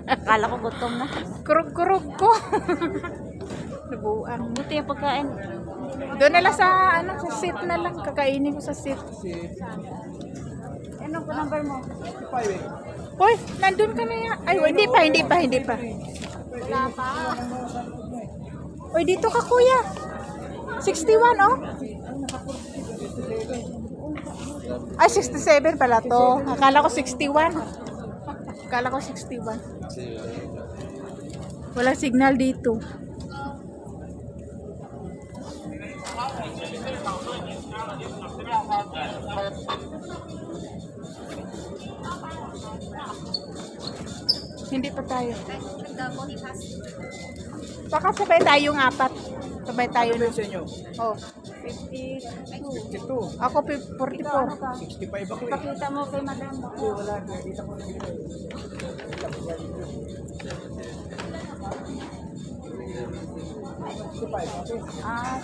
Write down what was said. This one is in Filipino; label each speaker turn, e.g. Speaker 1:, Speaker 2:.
Speaker 1: Akala ko gutom na.
Speaker 2: Kurog-kurog ko. Nabuang.
Speaker 1: Buti yung pagkain.
Speaker 2: Doon na lang sa, sa seat na lang. Kakainin ko sa seat.
Speaker 1: Ano po number mo?
Speaker 2: Uy, nandun ka na yan. Ay, hindi pa.
Speaker 1: Wala pa.
Speaker 2: Uy, dito ka kuya. 61, oh. Ay, 67 pala to. Akala ko 61. Akala ko 61. Walang signal dito. Hindi pa tayo. Baka sabay tayong apat. Sabay tayo na. Oh,
Speaker 3: 52.
Speaker 2: ako 44.
Speaker 3: 65 ako eh.
Speaker 1: Pakita mo kay madam.
Speaker 3: Wala, nakita ko na dito.
Speaker 1: Ah,